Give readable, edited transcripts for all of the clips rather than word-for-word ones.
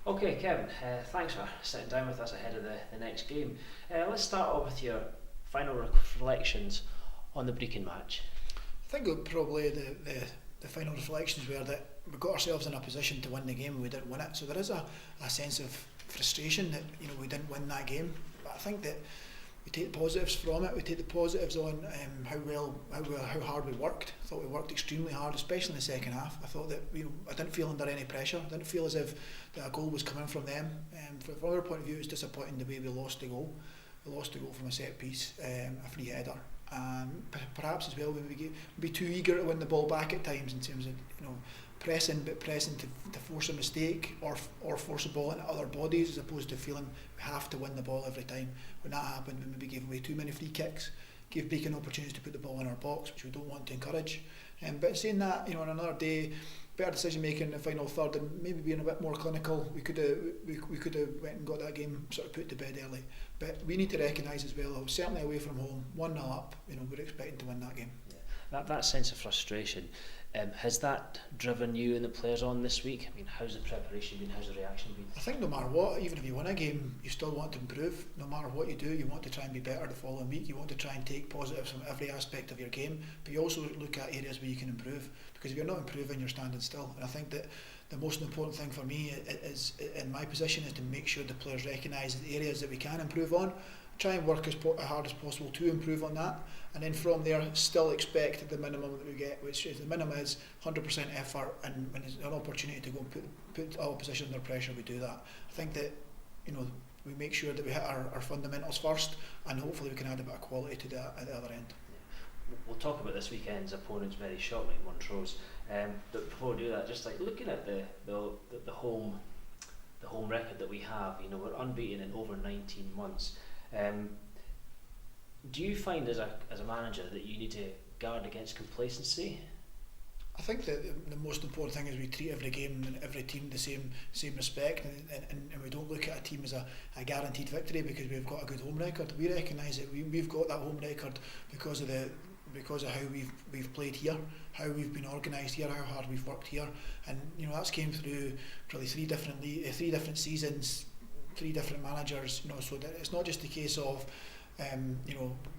Okay, Kevin, thanks for sitting down with us ahead of the next game. Let's start off with your final reflections on the Brecon match. I think probably the final reflections were that we got ourselves in a position to win the game and we didn't win it. So there is a sense of frustration that we didn't win that game. But I think that we take the positives from it. We take the positives on how hard we worked. I thought we worked extremely hard, especially in the second half. I thought that I didn't feel under any pressure. I didn't feel as if that a goal was coming from them. From our point of view, it was disappointing the way we lost the goal. We lost the goal from a set piece, a free header. Perhaps as well we be too eager to win the ball back at times in terms of pressing to force a mistake or force a ball into other bodies as opposed to feeling we have to win the ball every time. When that happened, we maybe gave away too many free kicks, gave Brecon opportunities to put the ball in our box, which we don't want to encourage. But saying that, on another day, better decision making in the final third and maybe being a bit more clinical, we could have went and got that game sort of put to bed early. But we need to recognise as well, certainly away from home, 1-0 up, we're expecting to win that game. Yeah. That sense of frustration, has that driven you and the players on this week? I mean, how's the preparation been? How's the reaction been? I think no matter what, even if you win a game, you still want to improve. No matter what you do, you want to try and be better the following week. You want to try and take positives from every aspect of your game, but you also look at areas where you can improve. Because if you're not improving, you're standing still. And I think that the most important thing for me is in my position is to make sure the players recognise the areas that we can improve on, try and work as hard as possible to improve on that, and then from there still expect the minimum that we get, which is the minimum is 100% effort, and when there's an opportunity to go and put our opposition under pressure, we do that. I think that we make sure that we hit our fundamentals first, and hopefully we can add a bit of quality to that at the other end. We'll talk about this weekend's opponents very shortly, Montrose. But before we do that, just like looking at the home record that we have, we're unbeaten in over 19 months. Do you find as a manager that you need to guard against complacency? I think that the most important thing is we treat every game and every team the same respect, and we don't look at a team as a guaranteed victory because we've got a good home record. We recognise that we've got that home record because of how we've played here, how we've been organised here, how hard we've worked here, and that's came through probably three different seasons, 3 different managers. So that it's not just a case of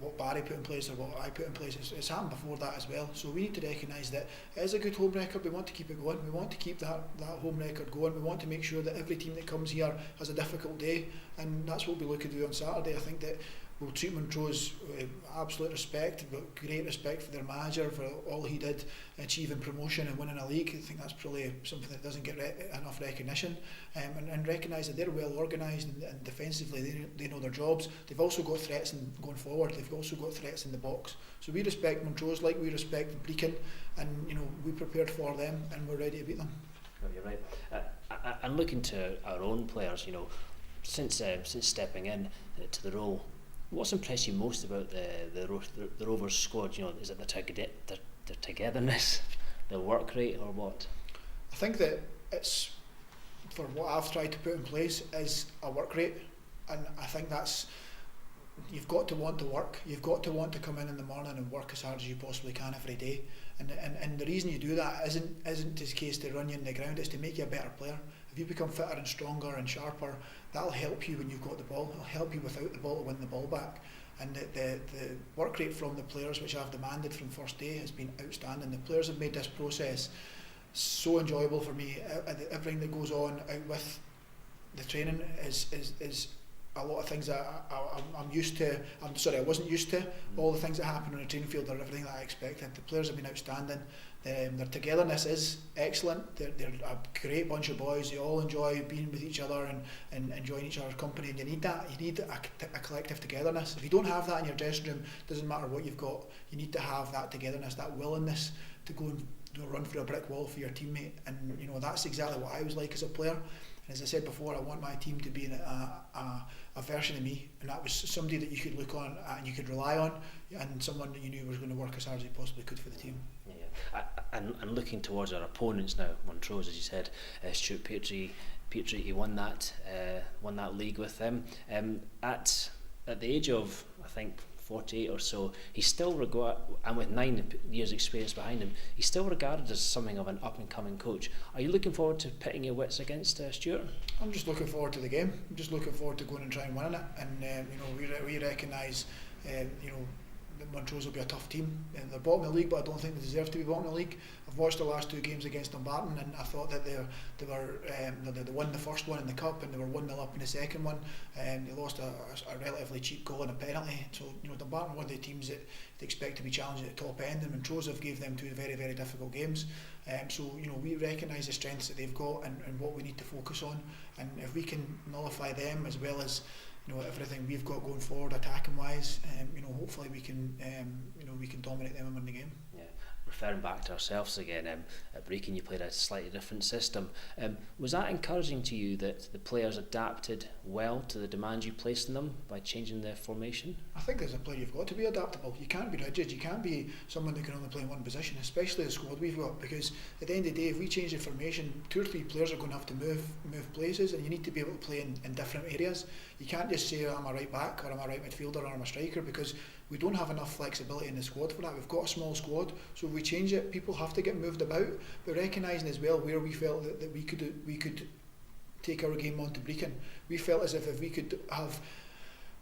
what Barry put in place or what I put in place. It's happened before that as well. So we need to recognise that it is a good home record. We want to keep it going. We want to keep that home record going. We want to make sure that every team that comes here has a difficult day, and that's what we'll be looking to do on Saturday. I think that we'll treat Montrose with absolute respect. We've got great respect for their manager, for all he did achieving promotion and winning a league. I think that's probably something that doesn't get enough recognition. And recognise that they're well organised and defensively they know their jobs. They've also got threats going forward. They've also got threats in the box. So we respect Montrose like we respect Brecon, and we prepared for them and we're ready to beat them. Oh, you're right. And looking to our own players, since stepping in to the role, what's impressed you most about the Rovers squad? Is it the togetherness, the work rate, or what? I think that it's, for what I've tried to put in place, is a work rate, and I think that's, you've got to want to work. You've got to want to come in the morning and work as hard as you possibly can every day. And the reason you do that isn't the case to run you in the ground. It's to make you a better player. If you become fitter and stronger and sharper, that'll help you when you've got the ball. It'll help you without the ball to win the ball back. And the work rate from the players, which I've demanded from first day, has been outstanding. The players have made this process so enjoyable for me. Everything that goes on out with the training is a lot of things that I'm used to. I wasn't used to. All the things that happen on the training field are everything that I expected. The players have been outstanding. Their togetherness is excellent. They're a great bunch of boys. They all enjoy being with each other and enjoying each other's company. And you need that. You need a collective togetherness. If you don't have that in your dressing room, it doesn't matter what you've got. You need to have that togetherness, that willingness to go and run through a brick wall for your teammate. And that's exactly what I was like as a player. And as I said before, I want my team to be a version of me, and that was somebody that you could look on and you could rely on, and someone that you knew was going to work as hard as he possibly could for the team. Yeah. And looking towards our opponents now, Montrose, as you said, Stuart Petrie, he won that league with them. At the age of, I think, 48 or so, he's still and with 9 years experience behind him, he's still regarded as something of an up and coming coach. Are you looking forward to pitting your wits against Stuart? I'm just looking forward to the game. I'm just looking forward to going and trying winning it. And we recognise that Montrose will be a tough team. They're bottom of the league, but I don't think they deserve to be bottom of the league. I've watched the last 2 games against Dumbarton, and I thought that they won the first one in the cup, and they were 1-0 up in the second one. They lost a relatively cheap goal and a penalty. So Dumbarton are one of the teams that they expect to be challenging at the top end, and Montrose have gave them 2 very, very difficult games. So we recognise the strengths that they've got and what we need to focus on, and if we can nullify them as well as everything we've got going forward attacking wise, hopefully we can dominate them and win the game. Yeah. Referring back to ourselves again, at Brecon you played a slightly different system. Was that encouraging to you that the players adapted well to the demands you placed on them by changing their formation? I think as a player you've got to be adaptable. You can't be rigid. You can't be someone who can only play in one position, especially the squad we've got, because at the end of the day, if we change the formation, 2 or 3 players are going to have to move places, and you need to be able to play in different areas. You can't just say I'm a right back or I'm a right midfielder or I'm a striker, because we don't have enough flexibility in the squad for that. We've got a small squad, so if we change it, people have to get moved about. But recognising as well where we felt that we could take our game on to Brecon. We felt as if we could have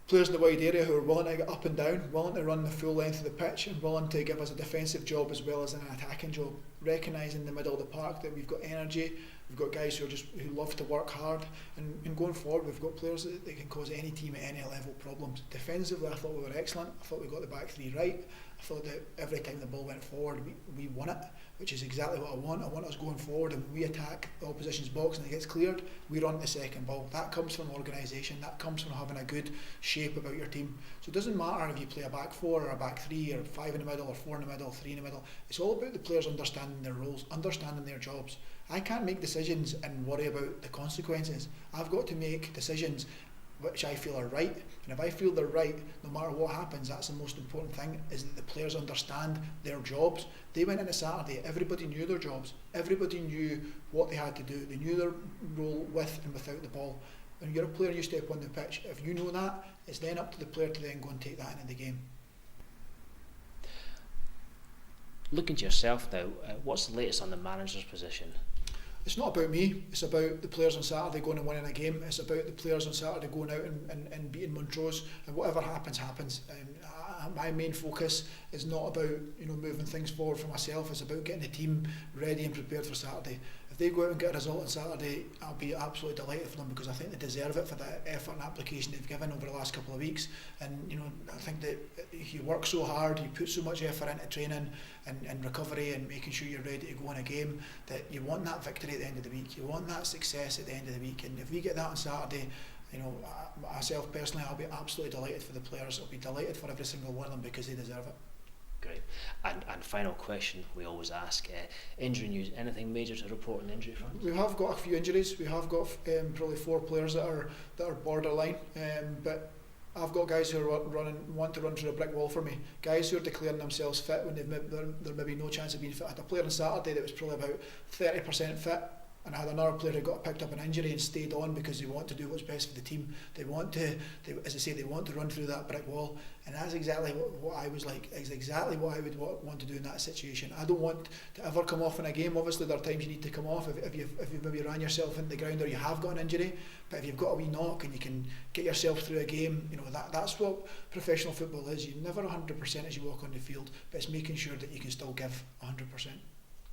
players in the wide area who are willing to get up and down, willing to run the full length of the pitch, and willing to give us a defensive job as well as an attacking job. Recognising in the middle of the park that we've got energy, we've got guys who love to work hard, and going forward we've got players that can cause any team at any level problems. Defensively, I thought we were excellent. I thought we got the back 3 right. I thought that every time the ball went forward, we won it, which is exactly what I want. I want us going forward, and when we attack the opposition's box and it gets cleared, we run the second ball. That comes from organisation, that comes from having a good shape about your team. So it doesn't matter if you play a back 4 or a back 3 or 5 in the middle or 4 in the middle, 3 in the middle. It's all about the players understanding their roles, understanding their jobs. I can't make decisions and worry about the consequences. I've got to make decisions which I feel are right, and if I feel they're right, no matter what happens, that's the most important thing, is that the players understand their jobs. They went into Saturday, everybody knew their jobs, everybody knew what they had to do, they knew their role with and without the ball. When you're a player and you step on the pitch, if you know that, it's then up to the player to then go and take that into the game. Looking to yourself now, what's the latest on the manager's position? It's not about me, it's about the players on Saturday going and winning a game. It's about the players on Saturday going out and beating Montrose, and whatever happens, happens. My main focus is not about moving things forward for myself, it's about getting the team ready and prepared for Saturday. If they go out and get a result on Saturday, I'll be absolutely delighted for them, because I think they deserve it for the effort and application they've given over the last couple of weeks. And I think that you work so hard, you put so much effort into training and recovery and making sure you're ready to go in a game, that you want that victory at the end of the week, you want that success at the end of the week. And if we get that on Saturday, myself personally, I'll be absolutely delighted for the players. I'll be delighted for every single one of them, because they deserve it. Great. And final question we always ask, injury news, anything major to report on the injury front? We have got a few injuries. We have got probably 4 players that are borderline, but I've got guys who are want to run through a brick wall for me. Guys who are declaring themselves fit when there may be no chance of being fit. I had a player on Saturday that was probably about 30% fit, and I had another player who got picked up an injury and stayed on because they want to do what's best for the team. They want to run through that brick wall, and that's exactly what I was like. It's exactly what I would want to do in that situation. I don't want to ever come off in a game. Obviously, there are times you need to come off if you've maybe ran yourself into the ground or you have got an injury. But if you've got a wee knock and you can get yourself through a game, that's what professional football is. You're never 100% as you walk on the field, but it's making sure that you can still give 100%.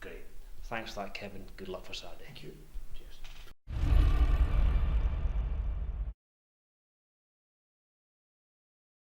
Great. Thanks for that, Kevin. Good luck for Saturday. Thank you.